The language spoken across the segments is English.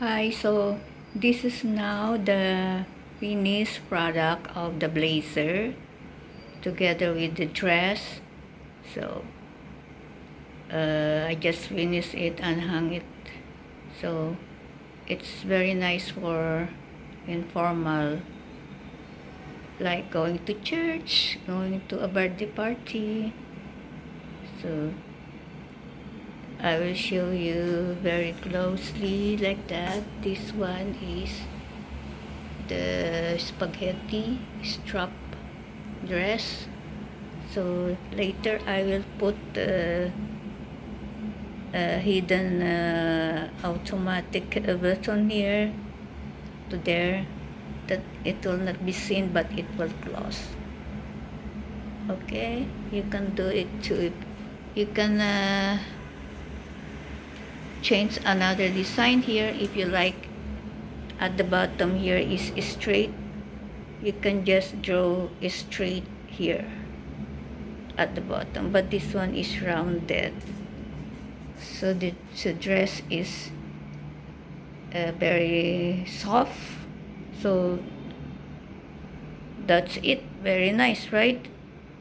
Hi, so this is now the finished product of the blazer together with the dress. So I just finished it and hung it. So it's very nice for informal, like going to church, going to a birthday party. So I will show you very closely like that. This one is the spaghetti strap dress. So later I will put the hidden automatic button here to there, that it will not be seen but it will close. Okay, you can do it too. You can change another design here if you like. At the bottom here is straight, you can just draw straight here at the bottom, but this one is rounded. So the dress is very soft. So that's it. Very nice, right?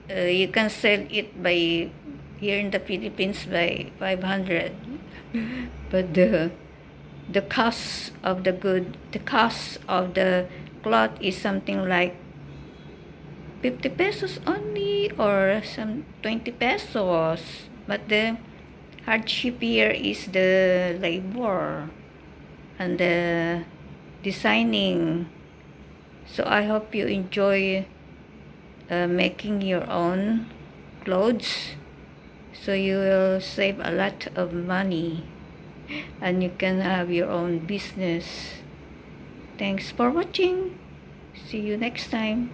You can sell it by here in the Philippines by 500, but the cost of the cost of the cloth is something like 50 pesos only, or some 20 pesos. But the hardship here is the labor and the designing. So I hope you enjoy making your own clothes, so you will save a lot of money and you can have your own business. Thanks for watching. See you next time.